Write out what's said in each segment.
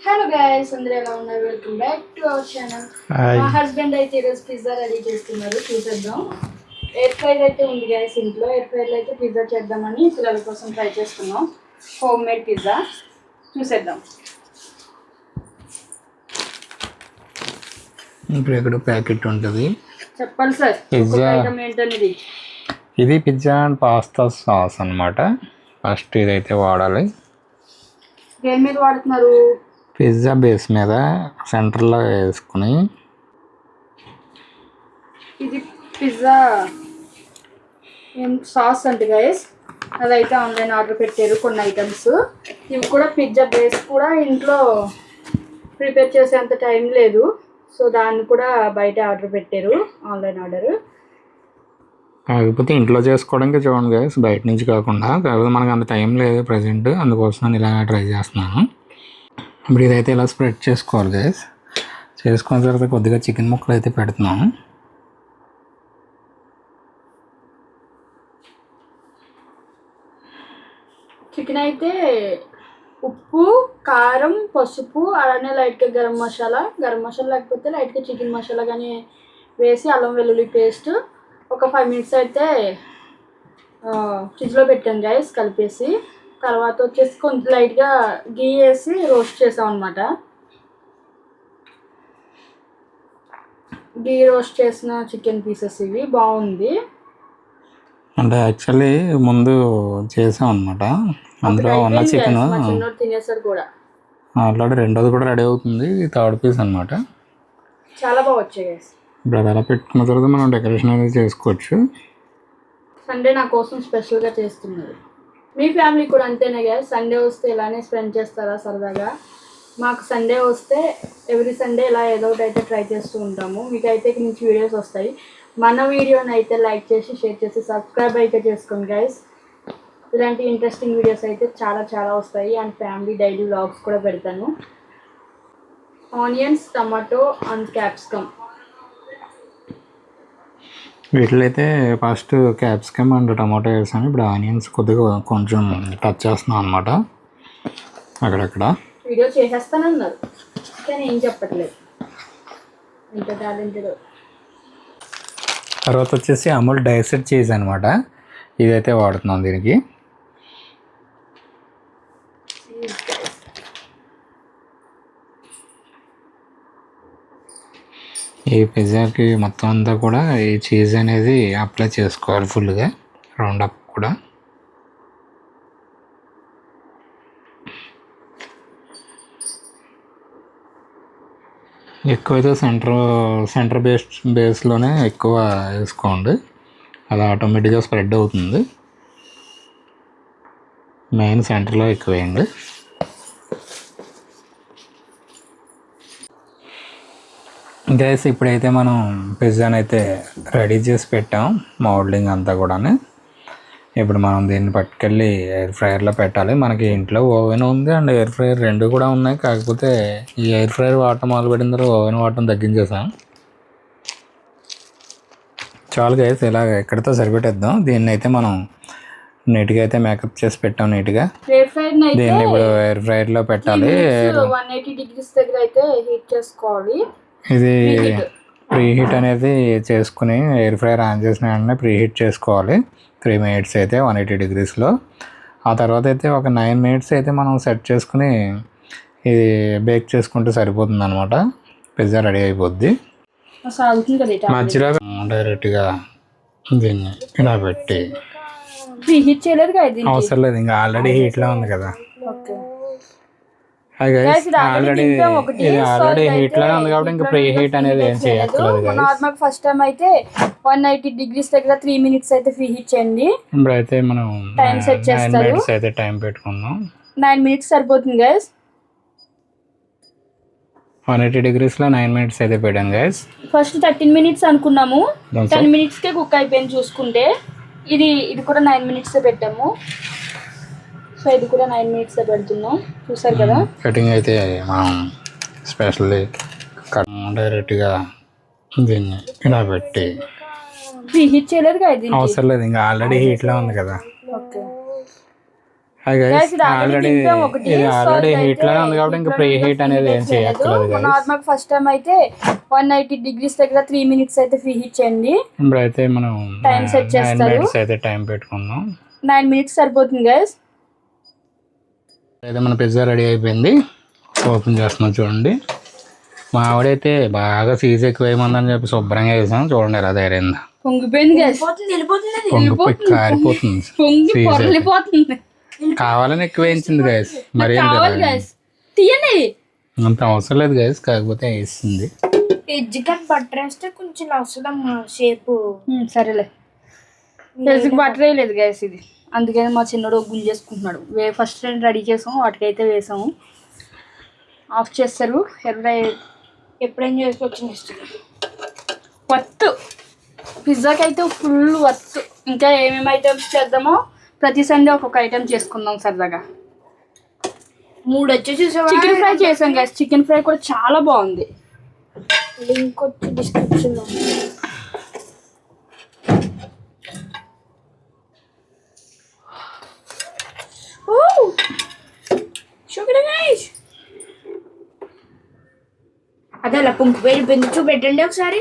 Hello guys, అందరూ ఎలా ఉన్నారు? Welcome back to our channel. మా హస్బెండ్ అయితే ఈరోజు పిజ్జా రెడీ చేస్తున్నారు, చూసేద్దాం. ఎయిర్ ఫ్రైర్ అయితే ఉంది గైస్ ఇంట్లో. ఎయిర్ ఫ్రైర్లో అయితే పిజ్జా చేద్దామని పిల్లల కోసం ట్రై చేస్తున్నాం. హోమ్ మేడ్ పిజ్జా చూసేద్దాం. ఇప్పుడు ఇక్కడ ప్యాకెట్ ఉంటుంది. చెప్పండి సార్, పిజ్జా ఐటమ్ ఏంటనేది. ఇది పిజ్జా అండ్ పాస్తా సాస్ అన్నమాట. ఫస్ట్ ఇదైతే వాడాలి. దేని మీద వాడుతున్నారు? పిజ్జా బేస్ మీద సెంటర్లో వేసుకుని. ఇది పిజ్జా సాస్ అంటే గైస్, అదైతే ఆన్లైన్ ఆర్డర్ పెట్టారు కొన్ని ఐటమ్స్. ఇవి కూడా పిజ్జా బేస్ కూడా ఇంట్లో ప్రిపేర్ చేసేంత టైం లేదు, సో దాన్ని కూడా బయట ఆర్డర్ పెట్టారు, ఆన్లైన్ ఆర్డర్. కాకపోతే ఇంట్లో చేసుకోవడానికి చూడండి గైస్, బయట నుంచి కాకుండా. కాకపోతే మనకు అంత టైం లేదు ప్రజెంట్, అందుకోసం నేను ఇలా ట్రై చేస్తున్నాను. ఇప్పుడు ఇదైతే ఇలా స్ప్రెడ్ చేసుకోవాలి గైస్. చేసుకున్న తర్వాత కొద్దిగా చికెన్ ముక్కలు అయితే పెడుతున్నాను. చికెన్ అయితే ఉప్పు, కారం, పసుపు, అలానే లైట్గా గరం మసాలా లేకపోతే లైట్గా చికెన్ మసాలా కానీ వేసి అల్లం వెల్లుల్లి పేస్ట్ ఒక 5 minutes అయితే ఫ్రిడ్జ్లో పెట్టాను గైస్ కలిపేసి. తర్వాత వచ్చేసి కొంచెం లైట్గా గీ వేసి రోస్ట్ చేసాం అనమాట. గీ రోస్ట్ చేసిన చికెన్ పీసెస్ ఇవి బాగుంది. అంటే యాక్చువల్లీ ముందు చేసాం అనమాట. అందులో ఉన్న చికెన్ తినేసారు కూడా. ఆల్రెడీ రెండోది కూడా రెడీ అవుతుంది. థర్డ్ పీస్ అనమాట. చాలా బాగా వచ్చాయి గైస్. ఇప్పుడు అది అలా పెట్టుకున్న తర్వాత మనం డెకరేషన్ అనేది చేసుకోవచ్చు. సండే నా కోసం స్పెషల్గా చేస్తున్నారు. మీ ఫ్యామిలీ కూడా అంతేనే గైస్, సండే వస్తే ఇలానే స్పెండ్ చేస్తారా సరదాగా? మాకు సండే వస్తే ఎవ్రీ సండే ఇలా ఏదో ఒకటి అయితే ట్రై చేస్తూ ఉంటాము. మీకు అయితే నుంచి వీడియోస్ వస్తాయి. మన వీడియోని అయితే లైక్ చేసి షేర్ చేసి సబ్స్క్రైబ్ అయితే చేసుకోండి గైస్. ఇలాంటి ఇంట్రెస్టింగ్ వీడియోస్ అయితే చాలా చాలా వస్తాయి. అండ్ ఫ్యామిలీ డైలీ వ్లాగ్స్ కూడా పెడతాను. Onions, tomato and capsicum. వీటిలో అయితే ఫస్ట్ క్యాప్సికమ్ అండ్ టమాటో వేసాను. ఇప్పుడు ఆనియన్స్ కొద్దిగా కొంచెం టచ్ చేస్తున్నాం అనమాట అక్కడక్కడ. వీడియో చేసేస్తానన్నారు కానీ ఏం చెప్పట్లేదు. ఎంత టాలెంటెడ్. తర్వాత వచ్చేసి అమూల్ డైసెడ్ చీజ్ అనమాట. ఇదైతే వాడుతున్నాం దీనికి. ఈ పిజ్జాకి మొత్తం అంతా కూడా ఈ చీజ్ అనేది అప్లై చేసుకోవాలి ఫుల్గా, రౌండ్ అప్ కూడా. ఎక్కువైతే సెంటర్ బేస్లోనే ఎక్కువ వేసుకోండి, అది ఆటోమేటిక్గా స్ప్రెడ్ అవుతుంది. మెయిన్ సెంటర్లో ఎక్కువ వేయండి. గైస్ ఇప్పుడైతే మనం పిజ్జాని అయితే రెడీ చేసి పెట్టాం, మౌల్డింగ్ అంతా కూడా. ఇప్పుడు మనం దీన్ని పట్టుకెళ్ళి ఎయిర్ ఫ్రైయర్లో పెట్టాలి. మనకి ఇంట్లో ఓవెన్ ఉంది అండ్ ఎయిర్ ఫ్రైయర్ రెండు కూడా ఉన్నాయి. కాకపోతే ఈ ఎయిర్ ఫ్రైయర్ వాడటం మొదలుపెట్టిన తర్వాత ఓవెన్ వాడటం తగ్గించేసాం. చాలు గైస్, ఇలాగ ఎక్కడితో సరిపెట్టేద్దాం. దీన్ని అయితే మనం నీట్గా అయితే మేకప్ చేసి పెట్టాం నీట్గా. దీన్ని ఇప్పుడు ఎయిర్ ఫ్రైయర్లో పెట్టాలి. 180 degrees దగ్గర అయితే హీట్ చేసుకోవాలి. ఇది ప్రీ హీట్ అనేది చేసుకుని ఎయిర్ ఫ్రైయర్ ఆన్ చేసిన వెంటనే ప్రీ హీట్ చేసుకోవాలి 3 minutes అయితే 180 degreesలో. ఆ తర్వాత అయితే ఒక 9 minutes అయితే మనం సెట్ చేసుకుని ఇది బేక్ చేసుకుంటే సరిపోతుంది అనమాట. పిజ్జా రెడీ అయిపోద్ది. మధ్యలో డైరెక్ట్గా దీన్ని ఇలా పెట్టి అవసరం లేదు, ఇంకా ఆల్రెడీ హీట్లో ఉంది కదా. ఆల్రెడీ హీట్లో ఉంది కాబట్టి ఇంకా ప్రీ హీట్ అనేది ఏం చేయక్కర్లేదు. నార్మల్ ఫస్ట్ టైం అయితే 180 degrees దగ్గర 3 minutes అయితే ప్రీ హీట్ చేయండి. ఇప్పుడైతే మనం టైం సెట్ చేస్తారు. 9 minutes అయితే టైం పెట్టుకుందాం. 9 minutes సరిపోతుంది గైస్. 180 degreesలో 9 minutes అయితే పెట్టాను గైస్. ఫస్ట్ 13 minutes అనుకున్నాము, 10 minutesకే కుక్ అయిపోయింది చూసుకుంటే. ఇది కూడా 9 minutes పెట్టాము. సో ఇది కూడా 9 minutes పెడుతున్నాం, చూసారు కదా. కటింగ్ అయితే మనం స్పెషల్లీ డైరెక్ట్గా దీన్ని ఇలా పెట్టి ప్రీ హీట్ చేయలేదు కదా, అవసరం లేదు, ఇంకా ఆల్రెడీ హీట్లో ఉంది కదా. ఓకే Guys, ఇది ఆల్రెడీ తింటాం ఒకటి. ఇది ఆల్రెడీ So, హీట్ లోనే ఉంది కాబట్టి ఇంకా ప్రీ హీట్ అనేది ఏం చేయక్కర్లేదు guys. నార్మల్ ఫస్ట్ టైం అయితే 180 డిగ్రీస్ దగ్గర 3 మినిట్స్ అయితే ప్రీ హీట్ చేయండి. ఇప్పుడైతే మనం Time set 9 చేస్తారు. మినిట్స్ అయితే టైం పెట్టుకుందాం. 9 మినిట్స్ సరిపోతుంది గైస్. అయితే మన పిజ్జా రెడీ అయిపోయింది. ఓపెన్ చేస్తున్నాం చూడండి. మా ఆవిడైతే బాగా చీజ్ ఎక్కువ వేయమందని చెప్పి శుభ్రంగా వేసాం చూడండి ఎలా తయారైందా. పొంగిపోయింది గైస్. పొంగిపోయి కారిపోతుంది. పొంగి Cheese అయితే. పొరలిపోతుంది. కావాలని ఎక్కువ వేయించింది గైస్. మరి ఏం కావాలి గైస్. తీయండి. అంత అవసరం లేదు గైస్, కాకపోతే వేసింది. ఎడ్జ్ కట్ బట్టర్ వేస్తే కొంచెం వస్తుందమ్మా షేపు. సరేలే. ఎజ్కి బటర్ వేయలేదు గైస్ ఇది. అందుకని మా చిన్నోడు గుంజేసుకుంటున్నాడు. ఫస్ట్ రెడీ చేసాము, వాటికైతే వేసాము. ఆఫ్ చేస్తారు. ఎప్పుడైనా చేసుకోవచ్చు నెక్స్ట్. వర్త్ పిజ్జాకి అయితే ఫుల్ వర్త్. ఇంకా ఏమేమి ఐటమ్స్ చేద్దామో ప్రతి సండే ఒక్కొక్క ఐటమ్ చేసుకుందాం సరదాగా. 3 వచ్చేసి చికెన్ ఫ్రై చేసాం గైస్. చికెన్ ఫ్రై కూడా చాలా బాగుంది. లింక్ వచ్చి డిస్క్రిప్షన్ లో అదే అలా పుంకు వేడి పెందు చూపెట్టండి ఒకసారి.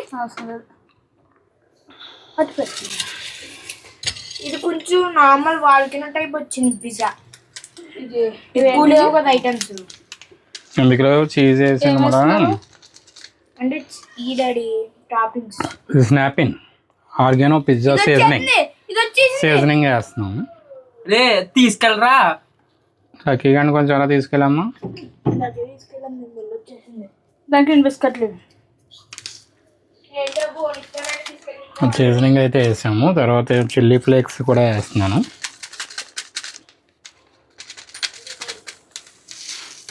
ఇది కొంచెం నార్మల్ వాల్కిన టైప్ వచ్చింది పిజ్జా. ఇది ఎక్కువ లేవు కదా ఐటమ్స్. ఎందుకు చీజ్ వేసింది మనం. అంటే ఈ daddy toppings snappin oregano pizza seasoning ఇది వచ్చేసి సీజనింగ్ వేస్తున్నాం. రే తీసుకెళ్ళరా. సఖీ కానీ కొంచెం అలా తీసుకెళ్ళమ్మా. దానికి బిస్కెట్లు సీజనింగ్ అయితే వేసాము. తర్వాత చిల్లీ ఫ్లేక్స్ కూడా వేస్తున్నాను.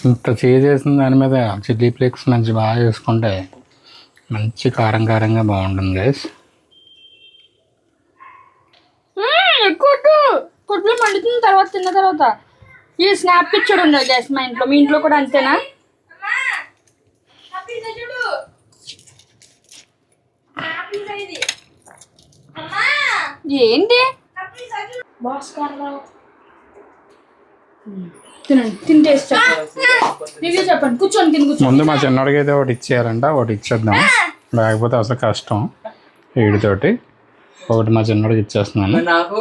ఇంత చీజ్ వేసిన దాని మీద చిల్లీ ఫ్లేక్స్ మంచి బాగా వేసుకుంటే మంచి కారం కారంగా బాగుంటుంది గైస్. కొట్లు మండుతున్న తర్వాత తిన్న తర్వాత ఈ స్నాప్ పిక్చర్ ఉండదు గైస్ మా ఇంట్లో. మీ ఇంట్లో కూడా అంతేనా? ఏంటి తినండి, తిని టేస్ట్ రివ్యూ చెప్పండి. కూర్చోండి, తిని కూర్చోండి. ముందు మా చిన్నోడికి అయితే ఒకటి ఇచ్చేయాలంట, ఒకటి ఇచ్చేద్దాం. లేకపోతే అసలు కష్టం వీడితోటి. ఒకటి మా చిన్నోడికి ఇచ్చేస్తున్నాను. నాకు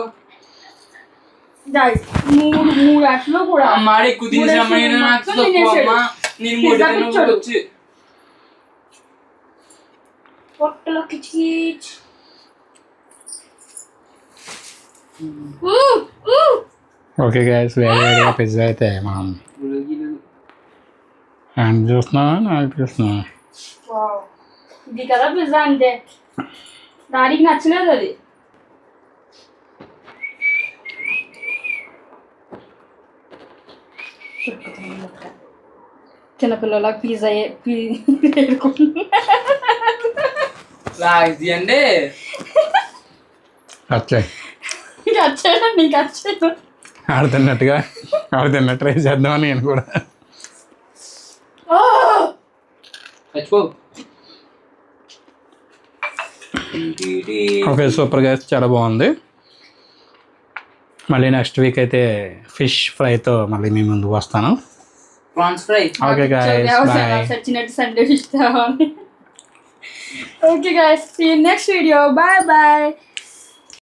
మూడు అట్లు కూడా మాడి ఎక్కువ తినేసామని నాకు తక్కువ అమ్మా. నేను 3 తినవచ్చు. పొట్టలో కిచ్ ఓకే గైస్, వేడిగా పిజ్జా అయితే మనం హ్యాండ్ చూస్తున్నా నాకు చూస్తున్నా. ఇది కదా పిజ్జా అంటే. డాడీకి నచ్చలేదు అది. చిన్నపిల్లల పిజ్జా లాగేయండి. వచ్చాయి నీకు వచ్చాడు, నీకు వచ్చాడు. ఆడుతున్నట్టుగా ఆడుతున్నట్టు ట్రై చేద్దామని నేను కూడా. చచ్చిపో. ఓకే సూపర్ గైస్, చాలా బాగుంది. మళ్ళీ నెక్స్ట్ వీక్ అయితే ఫిష్ ఫ్రైతో మళ్ళీ మీ ముందుకు వస్తాను. Prawns fry. Okay guys, bye. సచ్చినట్టు సండే ఫిష్ కావాలి. Okay guys, see you next video. Bye bye.